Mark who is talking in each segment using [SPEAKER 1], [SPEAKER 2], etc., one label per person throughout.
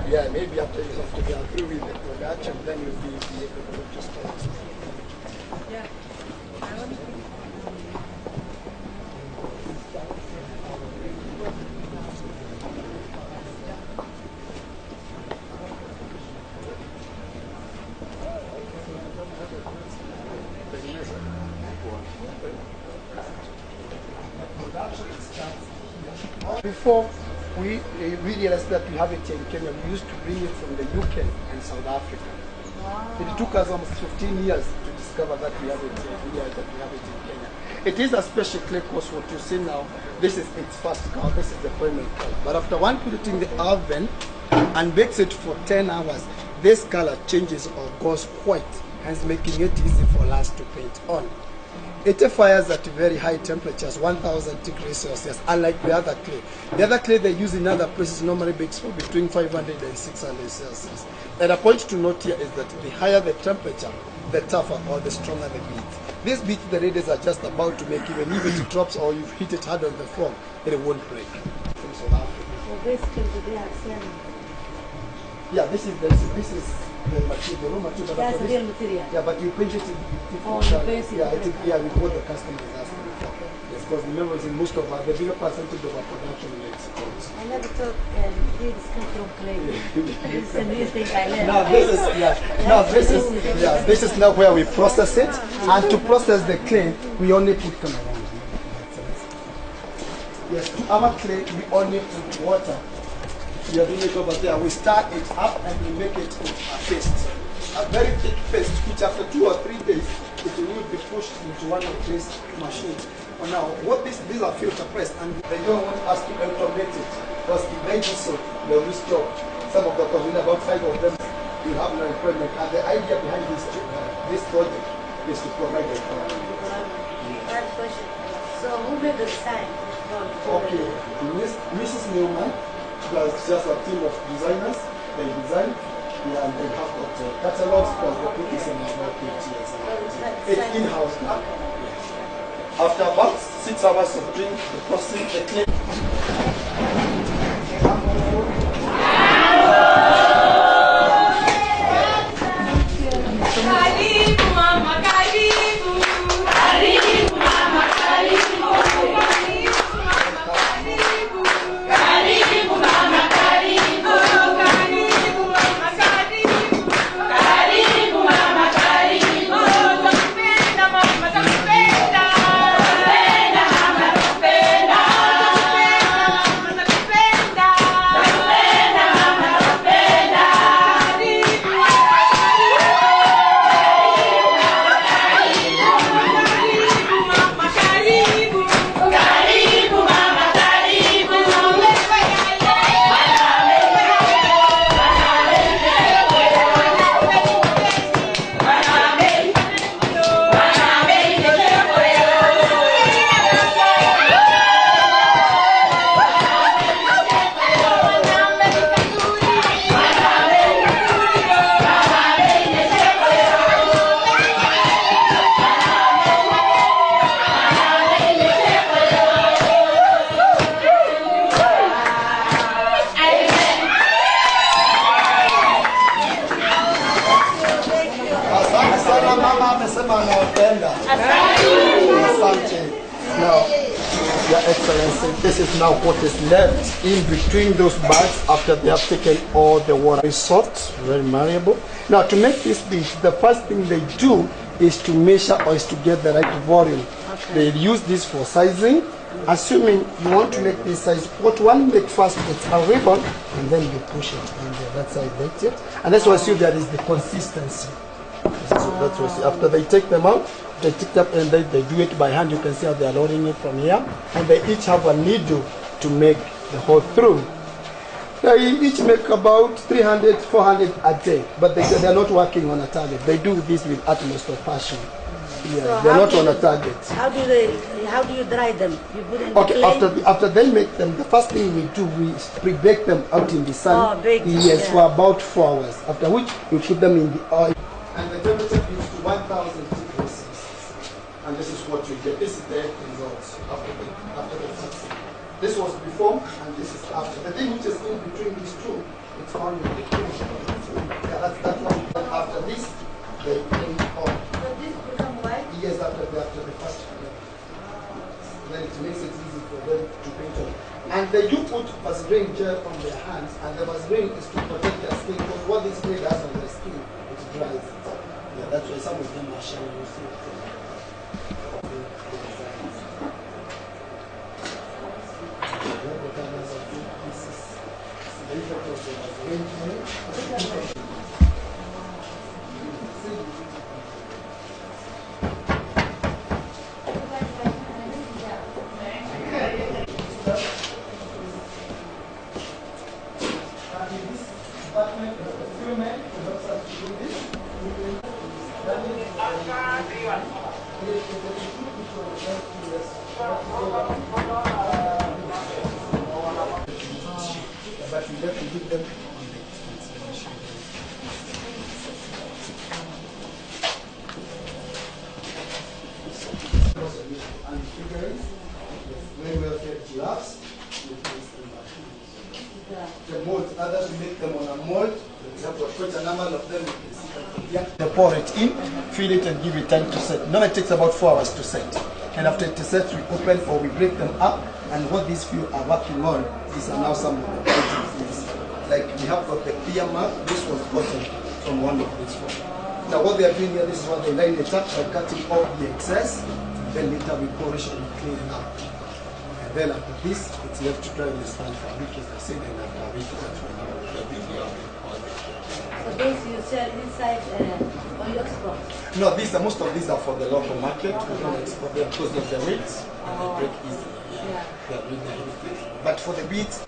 [SPEAKER 1] Yeah, maybe after you have to be through with the production, then you'll be able to start.
[SPEAKER 2] Yeah.
[SPEAKER 1] Before we realized that we have it in Kenya, we used to bring it from the UK and South Africa. Wow. It took us almost 15 years to discover that we have it here, that we have it in Kenya. It is a special clay course. What you see now, this is its first color, this is the primary color. But after one put it in the oven and bakes it for 10 hours, this color changes or goes white, hence making it easy for us to paint on. It fires at very high temperatures, 1000 degrees Celsius, unlike the other clay. The other clay they use in other places normally bakes for between 500 and 600 Celsius. And a point to note here is that the higher the temperature, the tougher or the stronger the beads. These beads the ladies are just about to make, even if it drops or you hit it hard on the floor, it won't break. From South Africa.
[SPEAKER 2] So basically they are selling.
[SPEAKER 1] Yeah, this is the material, the raw material.
[SPEAKER 2] That's the real material.
[SPEAKER 1] Yeah, but you paint it in different
[SPEAKER 2] paint it.
[SPEAKER 1] yeah, with what the customer is asking for. Yes, because remember, in most of the bigger percentage of our production in Mexico.
[SPEAKER 2] I never thought beads come from clay. This is a new thing I learned.
[SPEAKER 1] Now this is now where we process it, and to process the clay, we only put them around. Yes, to our clay, we only put water. We are doing it over there. We start it up and we make it a paste. A very thick paste, which after 2 or 3 days, it will be pushed into one of these machines. But now, these are filter pressed, and they don't want us to automate it. Because if they do so, they will stop. Some of the companies, about 5 of them, will have no employment. And the idea behind this project is to provide employment.
[SPEAKER 2] I have a question. So who made the design?
[SPEAKER 1] Okay, Mrs. Newman. There's just a team of designers, they design, and they have got catalogs, because the book is in about 8 years. It's in-house now. After about 6 hours of doing the processing, the clay. Now, Your Excellency, this is now what is left in between those bags after they have taken all the water. Very soft, very malleable. Now, to make this bead, the first thing they do is to measure or is to get the right volume. Okay. They use this for sizing. Assuming you want to make this size, what one make first is a ribbon, and then you push it, and that's how you make it. And that's what you see, that is the consistency. So that's what you see. After they take them out, they take them and they do it by hand. You can see how they are loading it from here, and they each have a needle to make the hole through. They each make about 300, 400 a day, but they're not working on a target. They do this with utmost of passion. Yeah, so they're not on a target.
[SPEAKER 2] How do you dry them? You put in
[SPEAKER 1] okay, after they make them, the first thing we do, we pre-bake them out in the sun.
[SPEAKER 2] Oh, baked,
[SPEAKER 1] yes,
[SPEAKER 2] yeah.
[SPEAKER 1] for about 4 hours. After which we put them in the oil. And the temperature is to 1000 degrees Celsius. And this is what you get. This is the end results after the first. This was before and this is after. The thing which is in between these two It's on the yeah, that's one. After this, they paint on.
[SPEAKER 2] So this become white?
[SPEAKER 1] Yes, after the first color. Then it makes it easy for them to paint on. And they do put Vaseline gel on their hands, and the Vaseline is to protect their skin, because what this spray does on their skin, it dries it. Yeah, that's why some of them are shiny. You see. But we have to give them on the installation. And figurines, very well kept giraffes, the molds, others we make them on a mold. We have quite a number of them. They pour it in, fill it and give it time to set. Normally it takes about 4 hours to set. And after it sets, we open or we break them up. And what these few are working on, these are now some of the things. Like we have got the clear mark, this was gotten from one of these ones. Now what they are doing here, this is what they line it up by cutting off the excess. Then later we polish and we clean it up. And then after this, it's left to dry in the stand for a week, as I said, and after a week, that's when the video.
[SPEAKER 2] So those you sell inside or you export?
[SPEAKER 1] No, most of these are for the local market. We don't export them because of the weights and they break easily.
[SPEAKER 2] Yeah.
[SPEAKER 1] They are really nice. But for the beads,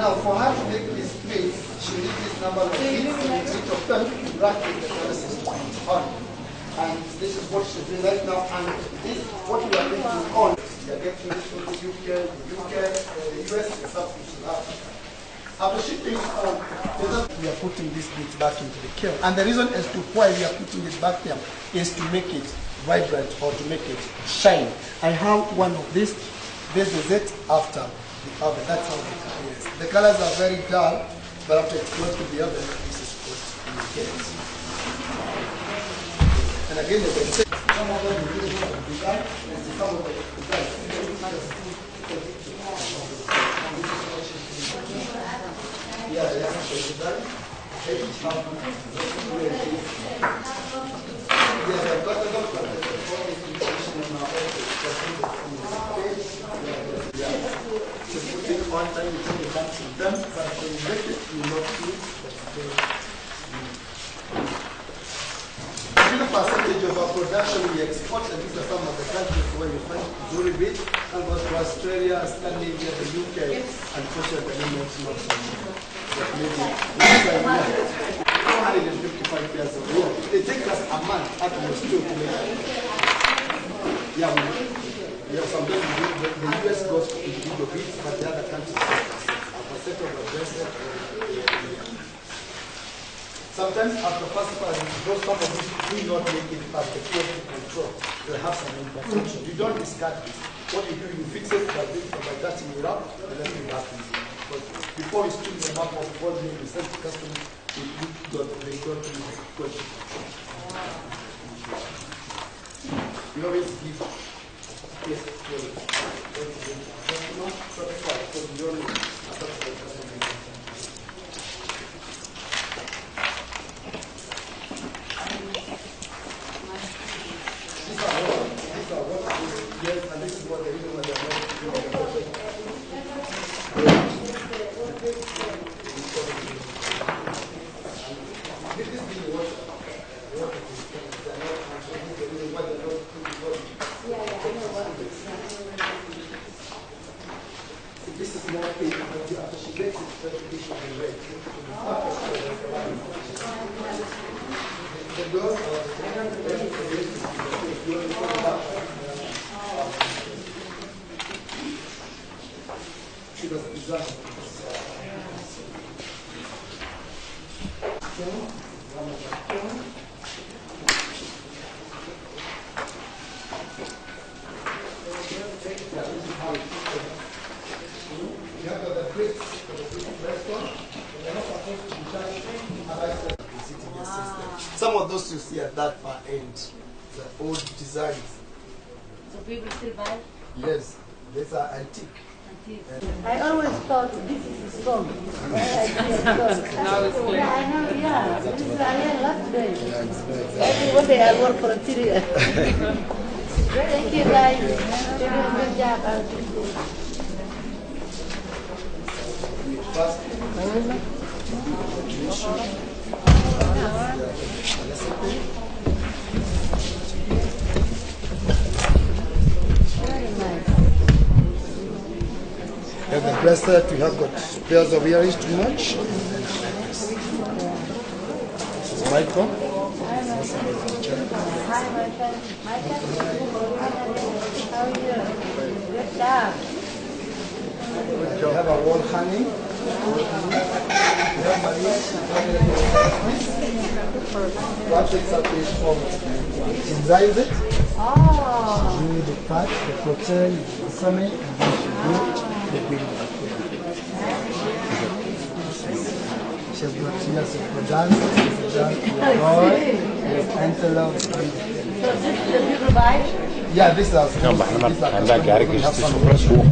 [SPEAKER 1] now for her to make this plate, she needs this number of beads, each of them to bracket the process on. And this is what she's doing right now. And this, what we are making on, we are getting this from the UK, the US, and South Africa. After shipping on, we are putting this bit back into the kiln. And the reason as to why we are putting it back there is to make it vibrant or to make it shine. I have one of these. This is it after the oven. That's how the color is. The colors are very dark, but after it's close to the oven, this is what you get. And again, as I said, some of them will really want to design, and some of them design. Yeah, that's the design. Yes, I've got the document. Just put it one time, you take the back to them, but when you make it, you will not see the percentage of our production we export, and these are some of the countries where you find jewelry beads, and goes to Australia, Scandinavia, the UK, unfortunately, it's not so much. But maybe 455 years of war. It takes us a month at most to make it. Yeah, sometimes the US goes to individual bids, but the other countries have a set of addresses. Sometimes after first passing, those companies do not make it as the quality control. They have some imperfection. You don't discard this. What you do, you fix it by dusting it up, and then you have to. But before you spin them up of volume, you send to customers, they go to quality control. You always give yes to the customer, satisfied, because you don't satisfy the customer. Yes, and this is what the reason why they are not doing this is the water. This is more pain after she gets it, she will be red. The girls she does exactly. You have got the bricks for the big restaurant, and they're not supposed to be charged sitting your system. Some of those you see at that far end, the old designs.
[SPEAKER 2] So people still buy?
[SPEAKER 1] Yes, these are antique.
[SPEAKER 2] I always thought this is strong. Now it's clear. Yeah, I know, yeah. This is I learned last day. Everybody I work for 3 years. Thank you guys. You're doing a good job.
[SPEAKER 1] Have the bracelet, we have got pairs of earrings too much. This is Michael.
[SPEAKER 2] Hi, my friend. How are you? Good job.
[SPEAKER 1] We have a wall hanging. We have Maria. What takes up is from inside it.
[SPEAKER 2] Oh.
[SPEAKER 1] You need the part, the protein, the stomach, and then she built the building. She's got years of dance, antelope.
[SPEAKER 2] So this is the people buy?
[SPEAKER 1] Yeah, this is our
[SPEAKER 3] كان بحنا عندها كارك يشتغل سوق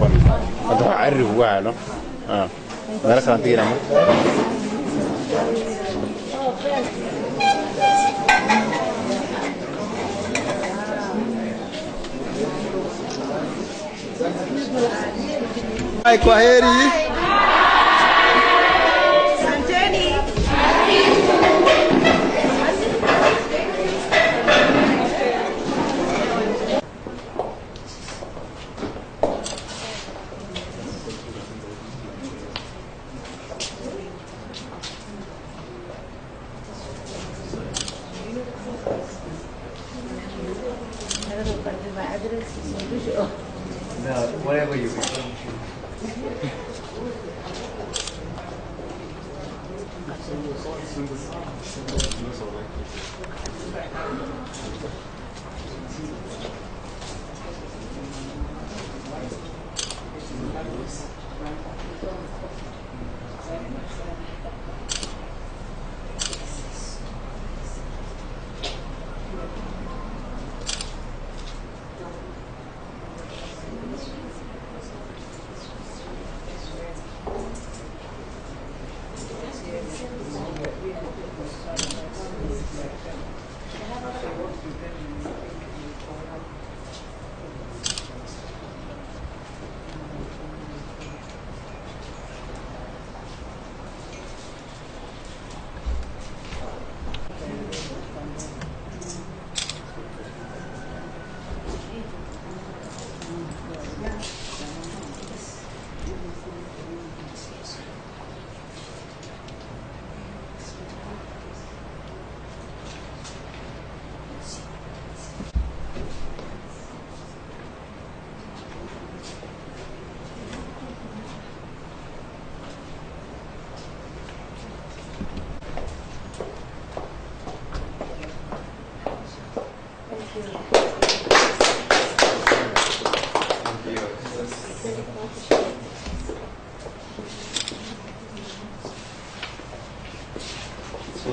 [SPEAKER 3] هذا عرف واعله ده كان تيجي نعمل
[SPEAKER 2] Oh, fancy.
[SPEAKER 1] Hai, kwaheri.
[SPEAKER 4] Whatever you wish.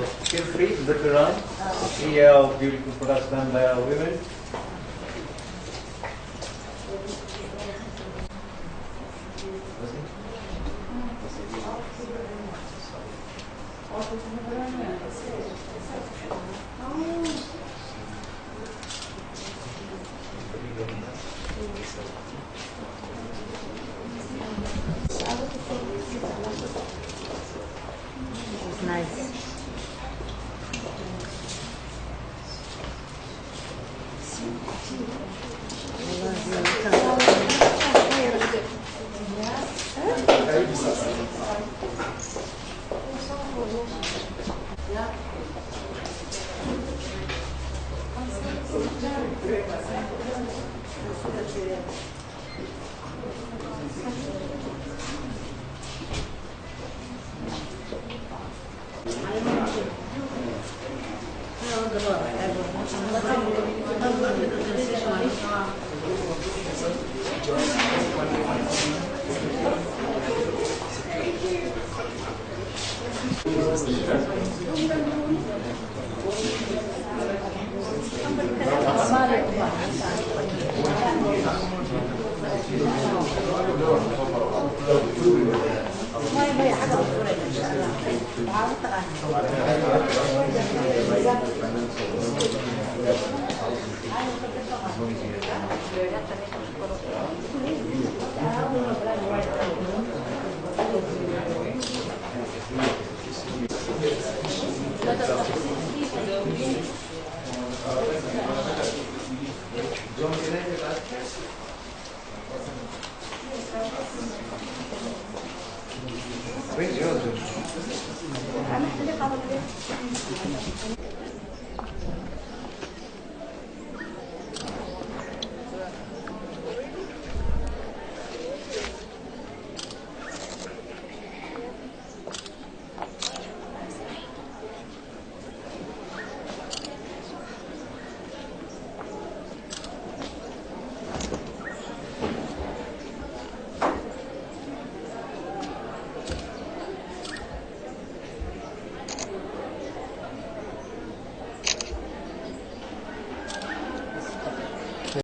[SPEAKER 4] Feel free to look around, see how beautiful products done by our women.
[SPEAKER 2] It's nice.